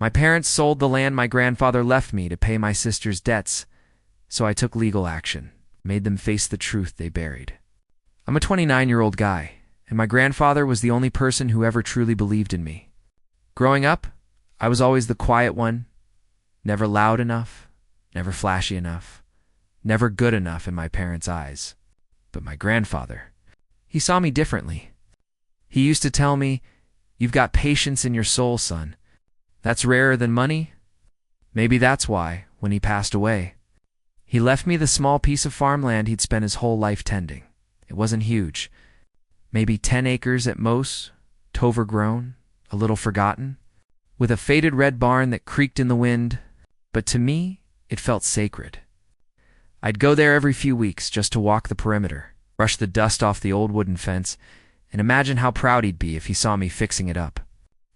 My parents sold the land my grandfather left me to pay my sister's debts, so I took legal action, made them face the truth they buried. I'm a 29-year-old guy, and my grandfather was the only person who ever truly believed in me. Growing up, I was always the quiet one, never loud enough, never flashy enough, never good enough in my parents' eyes. But my grandfather, he saw me differently. He used to tell me, "You've got patience in your soul, son. That's rarer than money." Maybe that's why, when he passed away, he left me the small piece of farmland he'd spent his whole life tending. It wasn't huge. Maybe 10 acres at most, overgrown, a little forgotten, with a faded red barn that creaked in the wind, but to me, it felt sacred. I'd go there every few weeks just to walk the perimeter, brush the dust off the old wooden fence, and imagine how proud he'd be if he saw me fixing it up.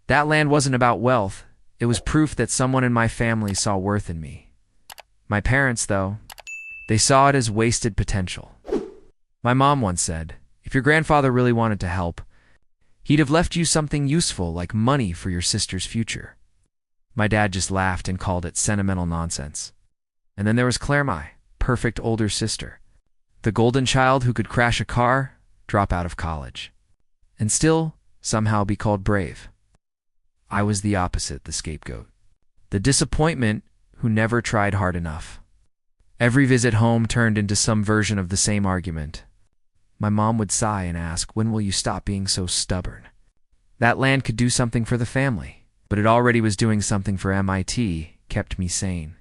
That land wasn't about wealth. It was proof that someone in my family saw worth in me. My parents, though, they saw it as wasted potential. My mom once said, if your grandfather really wanted to help, he'd have left you something useful like money for your sister's future. My dad just laughed and called it sentimental nonsense. And then there was Claire, my perfect older sister, the golden child who could crash a car, drop out of college, and still somehow be called brave. I was the opposite, the scapegoat. The disappointment who never tried hard enough. Every visit home turned into some version of the same argument. My mom would sigh and ask, "When will you stop being so stubborn?" That land could do something for the family, but it already was doing something for MIT, kept me sane.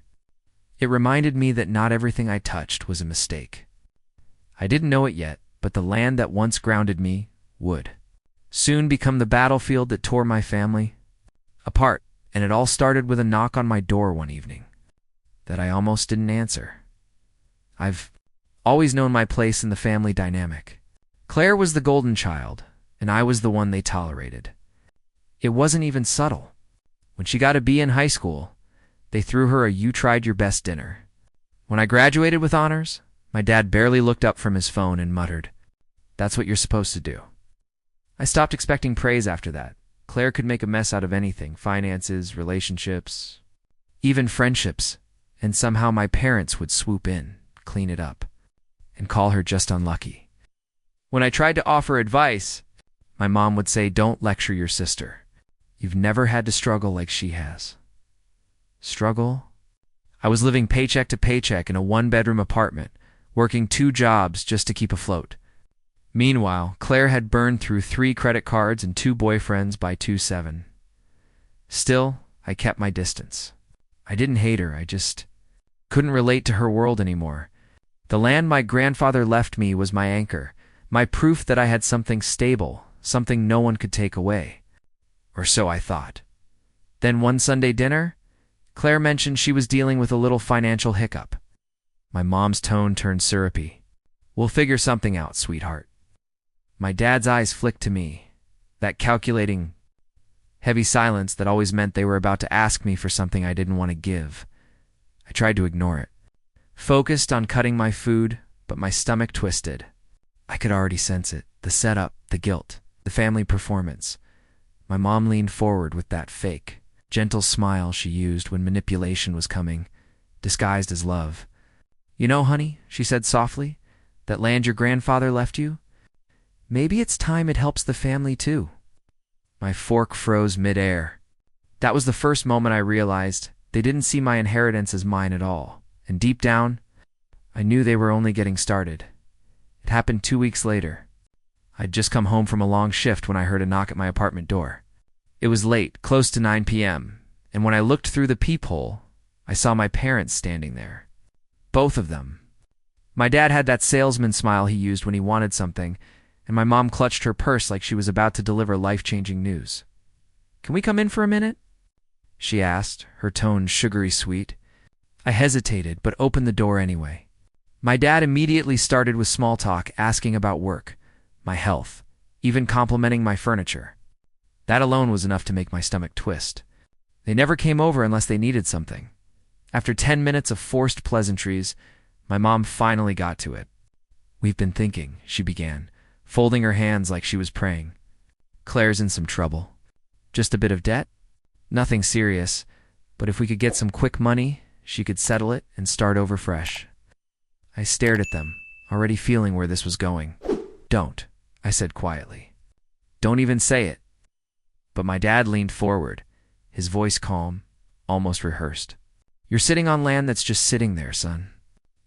It reminded me that not everything I touched was a mistake. I didn't know it yet, but the land that once grounded me would soon become the battlefield that tore my family apart, and it all started with a knock on my door one evening that I almost didn't answer. I've always known my place in the family dynamic. Claire was the golden child, and I was the one they tolerated. It wasn't even subtle. When she got a B in high school, they threw her a "you tried your best" dinner. When I graduated with honors, my dad barely looked up from his phone and muttered, "That's what you're supposed to do." I stopped expecting praise after that. Claire could make a mess out of anything, finances, relationships, even friendships, and somehow my parents would swoop in, clean it up, and call her just unlucky. When I tried to offer advice, my mom would say, "Don't lecture your sister. You've never had to struggle like she has." Struggle? I was living paycheck to paycheck in a one-bedroom apartment, working 2 jobs just to keep afloat. Meanwhile, Claire had burned through 3 credit cards and 2 boyfriends by 27. Still, I kept my distance. I didn't hate her, I just couldn't relate to her world anymore. The land my grandfather left me was my anchor, my proof that I had something stable, something no one could take away. Or so I thought. Then one Sunday dinner, Claire mentioned she was dealing with a little financial hiccup. My mom's tone turned syrupy. "We'll figure something out, sweetheart." My dad's eyes flicked to me, that calculating, heavy silence that always meant they were about to ask me for something I didn't want to give. I tried to ignore it, focused on cutting my food, but my stomach twisted. I could already sense it, the setup, the guilt, the family performance. My mom leaned forward with that fake, gentle smile she used when manipulation was coming, disguised as love. "You know, honey," she said softly, "that land your grandfather left you? Maybe it's time it helps the family too." My fork froze mid-air. That was the first moment I realized they didn't see my inheritance as mine at all, and deep down, I knew they were only getting started. It happened 2 weeks later. I'd just come home from a long shift when I heard a knock at my apartment door. It was late, close to 9 p.m., and when I looked through the peephole, I saw my parents standing there. Both of them. My dad had that salesman smile he used when he wanted something, and my mom clutched her purse like she was about to deliver life-changing news. "Can we come in for a minute?" she asked, her tone sugary sweet. I hesitated, but opened the door anyway. My dad immediately started with small talk, asking about work, my health, even complimenting my furniture. That alone was enough to make my stomach twist. They never came over unless they needed something. After 10 minutes of forced pleasantries, my mom finally got to it. "We've been thinking," she began, folding her hands like she was praying. "Claire's in some trouble." "Just a bit of debt?" Nothing serious, but if we could get some quick money, she could settle it and start over fresh. I stared at them, already feeling where this was going. Don't, I said quietly. Don't even say it. But my dad leaned forward, his voice calm, almost rehearsed. You're sitting on land that's just sitting there, son.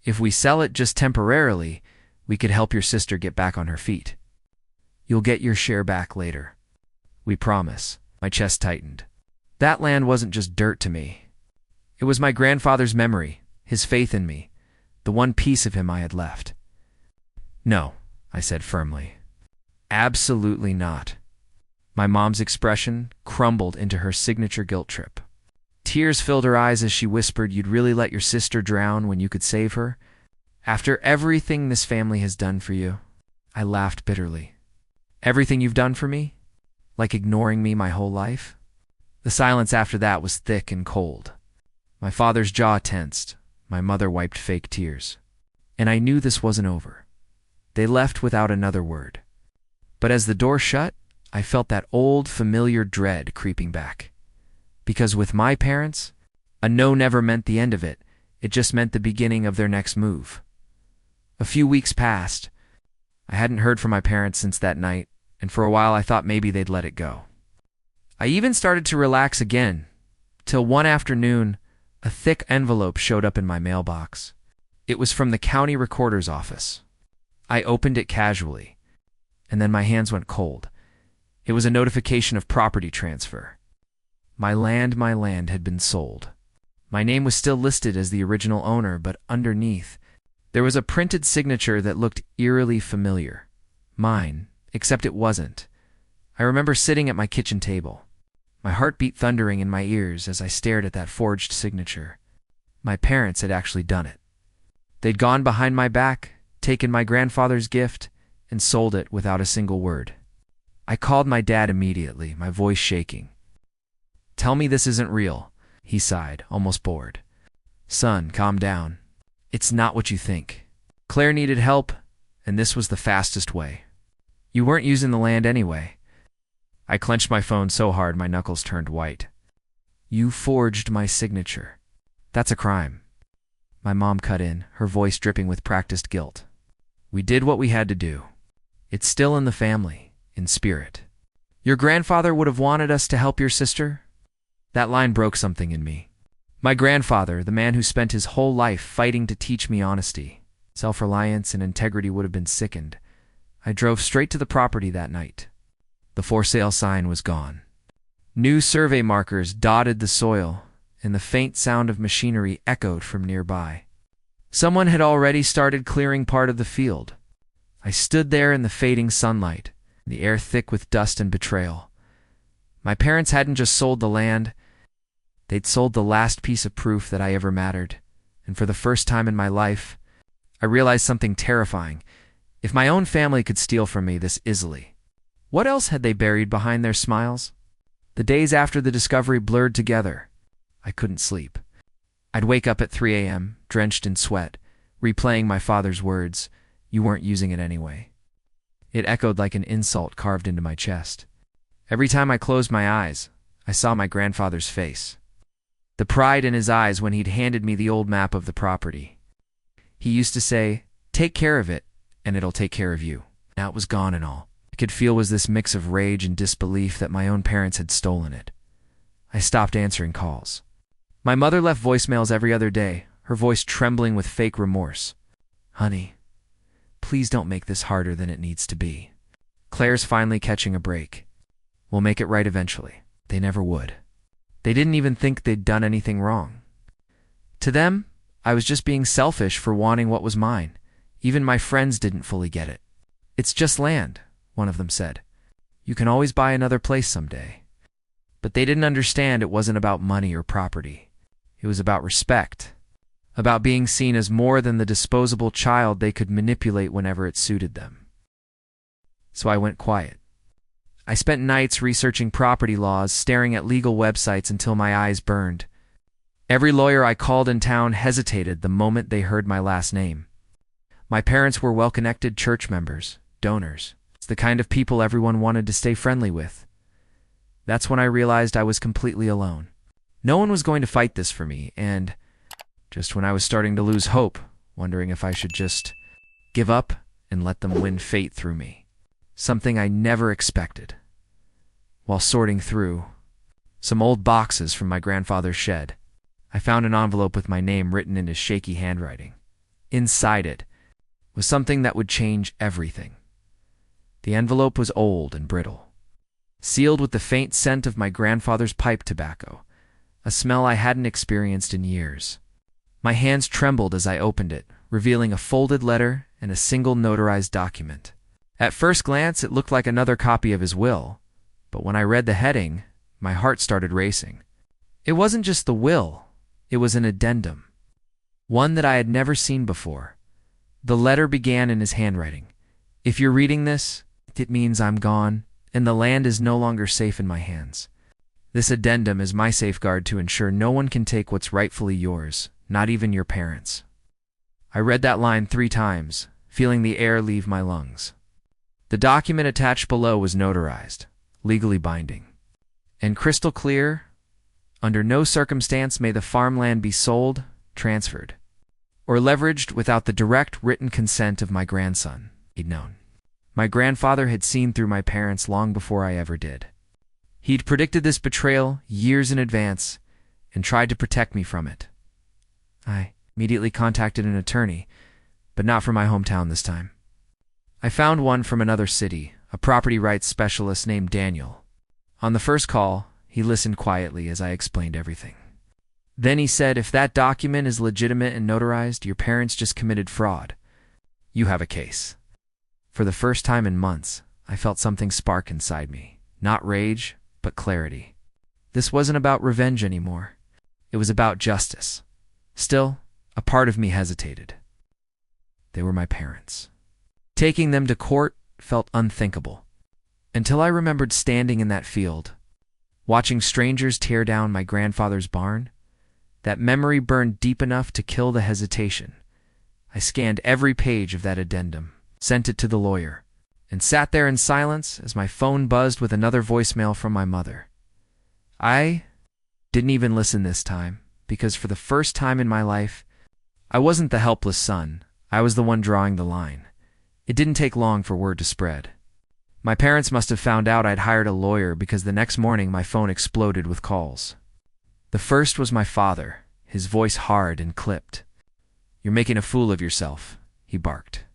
If we sell it just temporarily, we could help your sister get back on her feet. You'll get your share back later. We promise. My chest tightened. That land wasn't just dirt to me. It was my grandfather's memory, his faith in me, the one piece of him I had left. No, I said firmly. Absolutely not. My mom's expression crumbled into her signature guilt trip. Tears filled her eyes as she whispered, "You'd really let your sister drown when you could save her? After everything this family has done for you?" I laughed bitterly. Everything you've done for me? Like ignoring me my whole life? The silence after that was thick and cold. My father's jaw tensed. My mother wiped fake tears. And I knew this wasn't over. They left without another word. But as the door shut, I felt that old, familiar dread creeping back. Because with my parents, a no never meant the end of it. It just meant the beginning of their next move. A few weeks passed. I hadn't heard from my parents since that night, and for a while I thought maybe they'd let it go. I even started to relax again, till one afternoon, a thick envelope showed up in my mailbox. It was from the county recorder's office. I opened it casually, and then my hands went cold. It was a notification of property transfer. My land had been sold. My name was still listed as the original owner, but underneath, there was a printed signature that looked eerily familiar. Mine, except it wasn't. I remember sitting at my kitchen table, my heartbeat thundering in my ears as I stared at that forged signature. My parents had actually done it. They'd gone behind my back, taken my grandfather's gift, and sold it without a single word. I called my dad immediately, my voice shaking. "Tell me this isn't real," he sighed, almost bored. "Son, calm down. It's not what you think. Claire needed help, and this was the fastest way. You weren't using the land anyway." I clenched my phone so hard my knuckles turned white. "You forged my signature. That's a crime." My mom cut in, her voice dripping with practiced guilt. "We did what we had to do. It's still in the family, in spirit. Your grandfather would have wanted us to help your sister?" That line broke something in me. My grandfather, the man who spent his whole life fighting to teach me honesty, self-reliance, and integrity, would have been sickened. I drove straight to the property that night. The for sale sign was gone. New survey markers dotted the soil, and the faint sound of machinery echoed from nearby. Someone had already started clearing part of the field. I stood there in the fading sunlight, the air thick with dust and betrayal. My parents hadn't just sold the land, they'd sold the last piece of proof that I ever mattered. And for the first time in my life, I realized something terrifying. If my own family could steal from me this easily, what else had they buried behind their smiles? The days after the discovery blurred together. I couldn't sleep. I'd wake up at 3 a.m., drenched in sweat, replaying my father's words, "You weren't using it anyway." It echoed like an insult carved into my chest. Every time I closed my eyes, I saw my grandfather's face. The pride in his eyes when he'd handed me the old map of the property. He used to say, "Take care of it, and it'll take care of you." Now it was gone, and all I could feel was this mix of rage and disbelief that my own parents had stolen it. I stopped answering calls. My mother left voicemails every other day, her voice trembling with fake remorse. "Honey, please don't make this harder than it needs to be. Claire's finally catching a break. We'll make it right eventually." They never would. They didn't even think they'd done anything wrong. To them, I was just being selfish for wanting what was mine. Even my friends didn't fully get it. "It's just land," one of them said. "You can always buy another place someday." But they didn't understand it wasn't about money or property. It was about respect, about being seen as more than the disposable child they could manipulate whenever it suited them. So I went quiet. I spent nights researching property laws, staring at legal websites until my eyes burned. Every lawyer I called in town hesitated the moment they heard my last name. My parents were well-connected church members, donors. It's the kind of people everyone wanted to stay friendly with. That's when I realized I was completely alone. No one was going to fight this for me, and just when I was starting to lose hope, wondering if I should just give up and let them win fate through me. Something I never expected. While sorting through some old boxes from my grandfather's shed, I found an envelope with my name written in his shaky handwriting. Inside it was something that would change everything. The envelope was old and brittle, sealed with the faint scent of my grandfather's pipe tobacco, a smell I hadn't experienced in years. My hands trembled as I opened it, revealing a folded letter and a single notarized document. At first glance, it looked like another copy of his will, but when I read the heading, my heart started racing. It wasn't just the will, it was an addendum, one that I had never seen before. The letter began in his handwriting. If you're reading this, it means I'm gone, and the land is no longer safe in my hands. This addendum is my safeguard to ensure no one can take what's rightfully yours, not even your parents. I read that line 3 times, feeling the air leave my lungs. The document attached below was notarized, legally binding, and crystal clear. Under no circumstance may the farmland be sold, transferred, or leveraged without the direct written consent of my grandson. He'd known. My grandfather had seen through my parents long before I ever did. He'd predicted this betrayal years in advance and tried to protect me from it. I immediately contacted an attorney, but not from my hometown this time. I found one from another city, a property rights specialist named Daniel. On the first call, he listened quietly as I explained everything. Then he said, if that document is legitimate and notarized, your parents just committed fraud. You have a case. For the first time in months, I felt something spark inside me. Not rage, but clarity. This wasn't about revenge anymore. It was about justice. Still, a part of me hesitated. They were my parents. Taking them to court felt unthinkable, until I remembered standing in that field, watching strangers tear down my grandfather's barn. That memory burned deep enough to kill the hesitation. I scanned every page of that addendum, sent it to the lawyer, and sat there in silence as my phone buzzed with another voicemail from my mother. I didn't even listen this time, because for the first time in my life, I wasn't the helpless son. I was the one drawing the line. It didn't take long for word to spread. My parents must have found out I'd hired a lawyer because the next morning my phone exploded with calls. The first was my father, his voice hard and clipped. You're making a fool of yourself, he barked.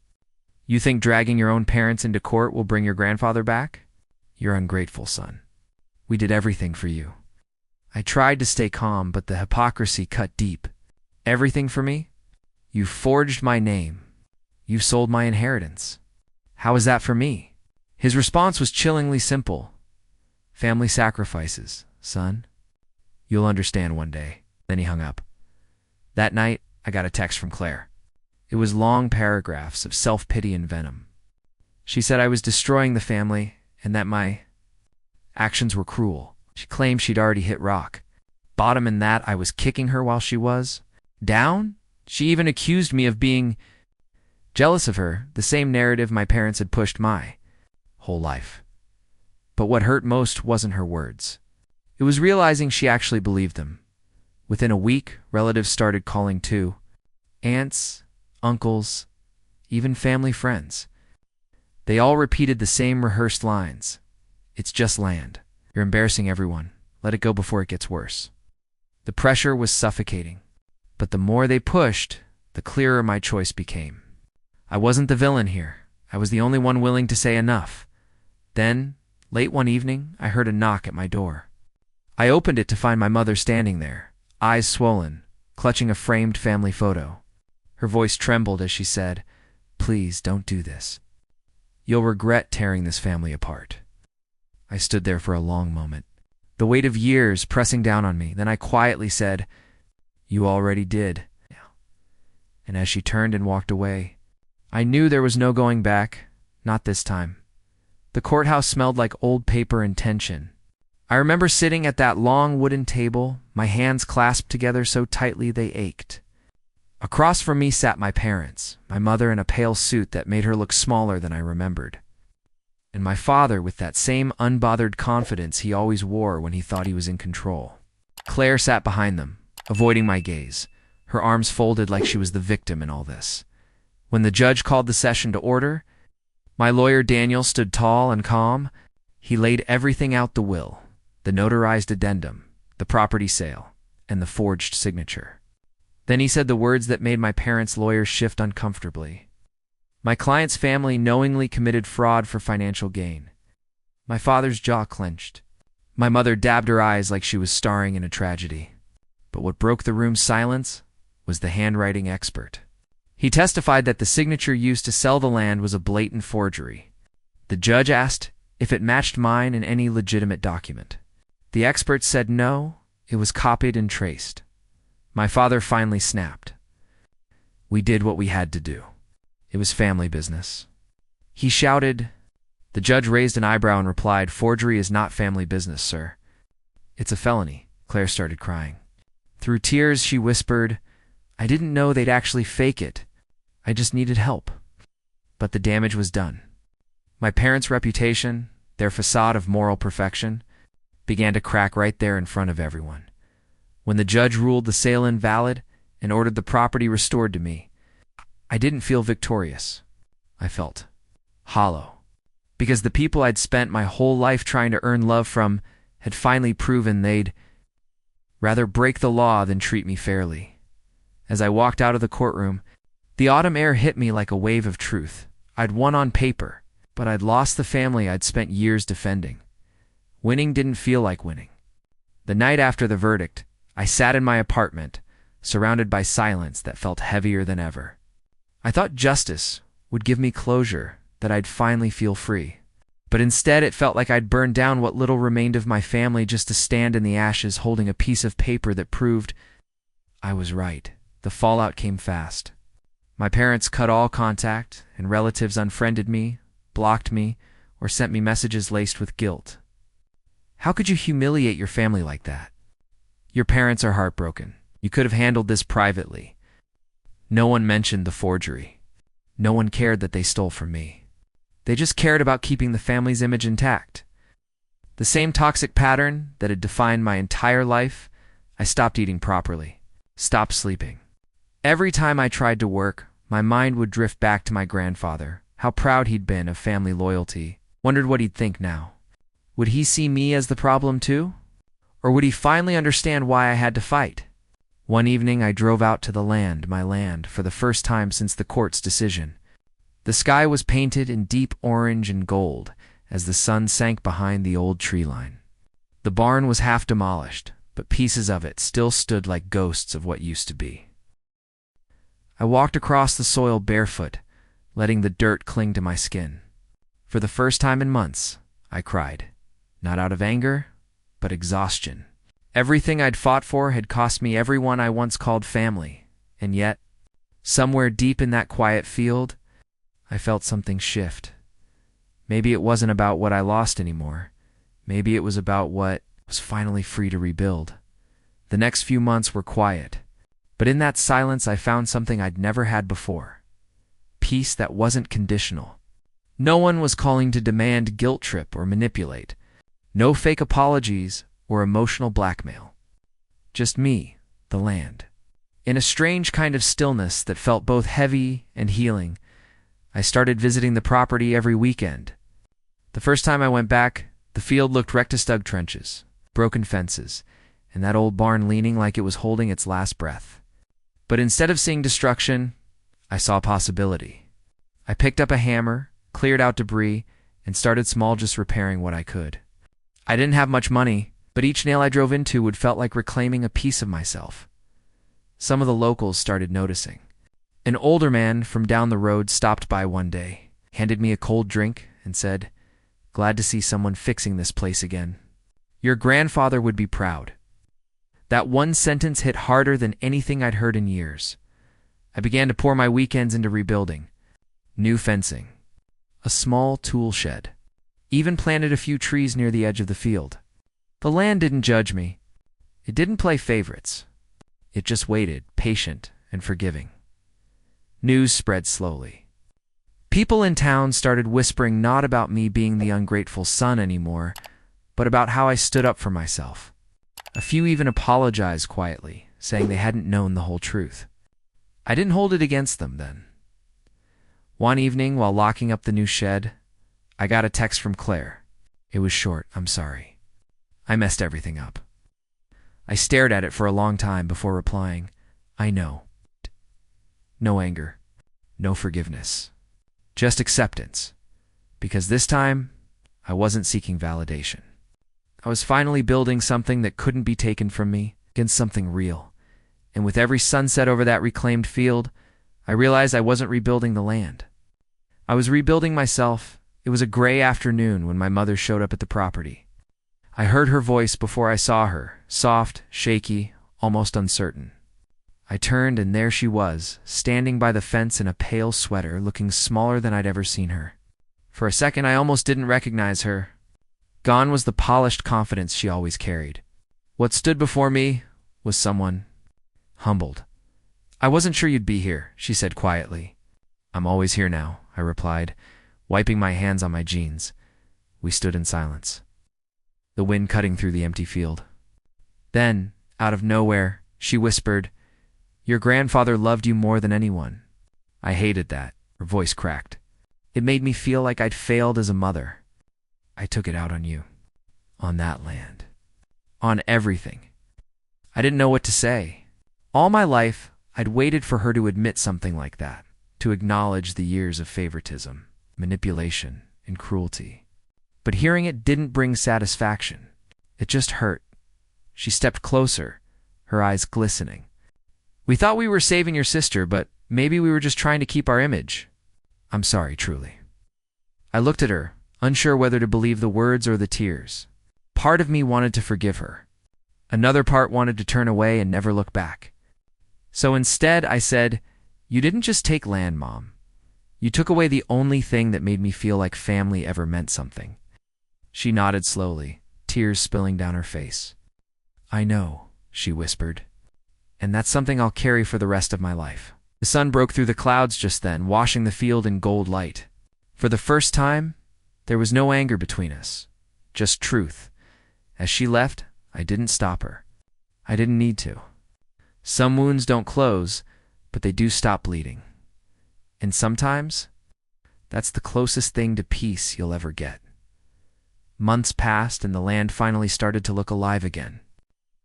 You think dragging your own parents into court will bring your grandfather back? You're ungrateful, son. We did everything for you. I tried to stay calm, but the hypocrisy cut deep. Everything for me? You forged my name. You sold my inheritance. How is that for me? His response was chillingly simple. Family sacrifices, son. You'll understand one day. Then he hung up. That night, I got a text from Claire. It was long paragraphs of self-pity and venom. She said I was destroying the family and that my actions were cruel. She claimed she'd already hit rock bottom and that I was kicking her while she was down. She even accused me of being jealous of her, the same narrative my parents had pushed my whole life. But what hurt most wasn't her words. It was realizing she actually believed them. Within a week, relatives started calling too. Aunts, uncles, even family friends. They all repeated the same rehearsed lines. It's just land. You're embarrassing everyone. Let it go before it gets worse. The pressure was suffocating. But the more they pushed, the clearer my choice became. I wasn't the villain here. I was the only one willing to say enough. Then, late one evening, I heard a knock at my door. I opened it to find my mother standing there, eyes swollen, clutching a framed family photo. Her voice trembled as she said, "Please don't do this. You'll regret tearing this family apart." I stood there for a long moment, the weight of years pressing down on me. Then I quietly said, "You already did." And as she turned and walked away, I knew there was no going back, not this time. The courthouse smelled like old paper and tension. I remember sitting at that long wooden table, my hands clasped together so tightly they ached. Across from me sat my parents, my mother in a pale suit that made her look smaller than I remembered. and my father with that same unbothered confidence he always wore when he thought he was in control. Claire sat behind them, avoiding my gaze, her arms folded like she was the victim in all this. When the judge called the session to order, my lawyer Daniel stood tall and calm. He laid everything out: the will, the notarized addendum, the property sale, and the forged signature. Then he said the words that made my parents' lawyers shift uncomfortably. My client's family knowingly committed fraud for financial gain. My father's jaw clenched. My mother dabbed her eyes like she was starring in a tragedy. But what broke the room's silence was the handwriting expert. He testified that the signature used to sell the land was a blatant forgery. The judge asked if it matched mine in any legitimate document. The expert said no, it was copied and traced. My father finally snapped. We did what we had to do. It was family business. He shouted. The judge raised an eyebrow and replied, "Forgery is not family business, sir. It's a felony." Claire started crying. Through tears, she whispered, "I didn't know they'd actually fake it. I just needed help." But the damage was done. My parents' reputation, their facade of moral perfection, began to crack right there in front of everyone. When the judge ruled the sale invalid and ordered the property restored to me, I didn't feel victorious. I felt hollow, because the people I'd spent my whole life trying to earn love from had finally proven they'd rather break the law than treat me fairly. As I walked out of the courtroom, the autumn air hit me like a wave of truth. I'd won on paper, but I'd lost the family I'd spent years defending. Winning didn't feel like winning. The night after the verdict, I sat in my apartment, surrounded by silence that felt heavier than ever. I thought justice would give me closure, that I'd finally feel free. But instead it felt like I'd burned down what little remained of my family just to stand in the ashes holding a piece of paper that proved I was right. The fallout came fast. My parents cut all contact, and relatives unfriended me, blocked me, or sent me messages laced with guilt. How could you humiliate your family like that? Your parents are heartbroken. You could have handled this privately. No one mentioned the forgery. No one cared that they stole from me. They just cared about keeping the family's image intact. The same toxic pattern that had defined my entire life. I stopped eating properly, stopped sleeping. Every time I tried to work, my mind would drift back to my grandfather, how proud he'd been of family loyalty. Wondered what he'd think now. Would he see me as the problem too? Or would he finally understand why I had to fight? One evening I drove out to my land, for the first time since the court's decision. The sky was painted in deep orange and gold as the sun sank behind the old tree line. The barn was half demolished, but pieces of it still stood like ghosts of what used to be. I walked across the soil barefoot, letting the dirt cling to my skin. For the first time in months, I cried, not out of anger, but exhaustion. Everything I'd fought for had cost me everyone I once called family, and yet, somewhere deep in that quiet field, I felt something shift. Maybe it wasn't about what I lost anymore. Maybe it was about what was finally free to rebuild. The next few months were quiet, but in that silence I found something I'd never had before. Peace that wasn't conditional. No one was calling to demand, guilt trip, or manipulate. No fake apologies or emotional blackmail. Just me, the land. In a strange kind of stillness that felt both heavy and healing, I started visiting the property every weekend. The first time I went back, the field looked wrecked to stug trenches, broken fences, and that old barn leaning like it was holding its last breath. But instead of seeing destruction, I saw possibility. I picked up a hammer, cleared out debris, and started small, just repairing what I could. I didn't have much money, but each nail I drove into would felt like reclaiming a piece of myself. Some of the locals started noticing. An older man from down the road stopped by one day, handed me a cold drink, and said, "Glad to see someone fixing this place again. Your grandfather would be proud." That one sentence hit harder than anything I'd heard in years. I began to pour my weekends into rebuilding. New fencing. A small tool shed. Even planted a few trees near the edge of the field. The land didn't judge me. It didn't play favorites. It just waited, patient and forgiving. News spread slowly. People in town started whispering not about me being the ungrateful son anymore, but about how I stood up for myself. A few even apologized quietly, saying they hadn't known the whole truth. I didn't hold it against them then. One evening, while locking up the new shed, I got a text from Claire. It was short, "I'm sorry. I messed everything up." I stared at it for a long time before replying, "I know." No anger, no forgiveness, just acceptance. Because this time, I wasn't seeking validation. I was finally building something that couldn't be taken from me, against something real. And with every sunset over that reclaimed field, I realized I wasn't rebuilding the land. I was rebuilding myself. It was a gray afternoon when my mother showed up at the property. I heard her voice before I saw her, soft, shaky, almost uncertain. I turned and there she was, standing by the fence in a pale sweater, looking smaller than I'd ever seen her. For a second I almost didn't recognize her. Gone was the polished confidence she always carried. What stood before me was someone humbled. "I wasn't sure you'd be here," she said quietly. "I'm always here now," I replied, wiping my hands on my jeans. We stood in silence, the wind cutting through the empty field. Then, out of nowhere, she whispered, "Your grandfather loved you more than anyone." I hated that. Her voice cracked. It made me feel like I'd failed as a mother. "I took it out on you. On that land. On everything." I didn't know what to say. All my life, I'd waited for her to admit something like that, to acknowledge the years of favoritism, manipulation, and cruelty. But hearing it didn't bring satisfaction. It just hurt. She stepped closer, her eyes glistening. "We thought we were saving your sister, but maybe we were just trying to keep our image. I'm sorry, truly." I looked at her, unsure whether to believe the words or the tears. Part of me wanted to forgive her. Another part wanted to turn away and never look back. So instead, I said, "You didn't just take land, Mom. You took away the only thing that made me feel like family ever meant something." She nodded slowly, tears spilling down her face. "I know," she whispered. "And that's something I'll carry for the rest of my life." The sun broke through the clouds just then, washing the field in gold light. For the first time, there was no anger between us, just truth. As she left, I didn't stop her. I didn't need to. Some wounds don't close, but they do stop bleeding. And sometimes, that's the closest thing to peace you'll ever get. Months passed and the land finally started to look alive again.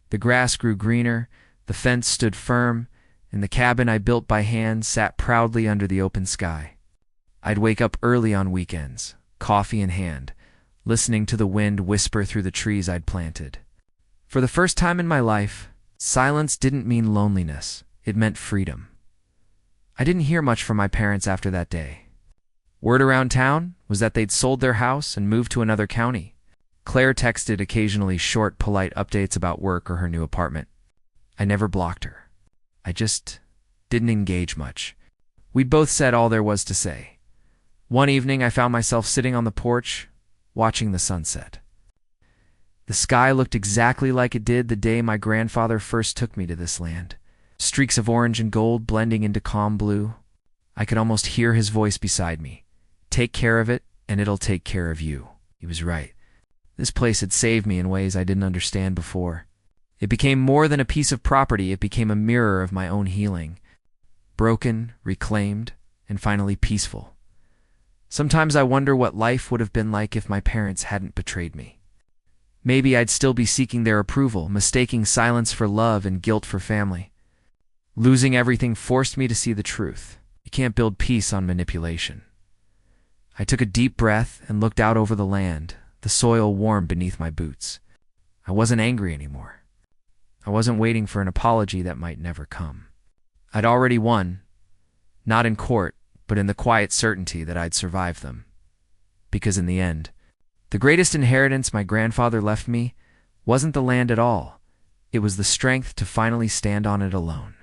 The grass grew greener, the fence stood firm, and the cabin I built by hand sat proudly under the open sky. I'd wake up early on weekends, coffee in hand, listening to the wind whisper through the trees I'd planted. For the first time in my life, silence didn't mean loneliness, it meant freedom. I didn't hear much from my parents after that day. Word around town was that they'd sold their house and moved to another county. Claire texted occasionally short, polite updates about work or her new apartment. I never blocked her. I just didn't engage much. We'd both said all there was to say. One evening, I found myself sitting on the porch, watching the sunset. The sky looked exactly like it did the day my grandfather first took me to this land. Streaks of orange and gold blending into calm blue. I could almost hear his voice beside me. "Take care of it, and it'll take care of you." He was right. This place had saved me in ways I didn't understand before. It became more than a piece of property, it became a mirror of my own healing. Broken, reclaimed, and finally peaceful. Sometimes I wonder what life would have been like if my parents hadn't betrayed me. Maybe I'd still be seeking their approval, mistaking silence for love and guilt for family. Losing everything forced me to see the truth. You can't build peace on manipulation. I took a deep breath and looked out over the land, the soil warm beneath my boots. I wasn't angry anymore. I wasn't waiting for an apology that might never come. I'd already won, not in court, but in the quiet certainty that I'd survived them. Because in the end, the greatest inheritance my grandfather left me wasn't the land at all. It was the strength to finally stand on it alone.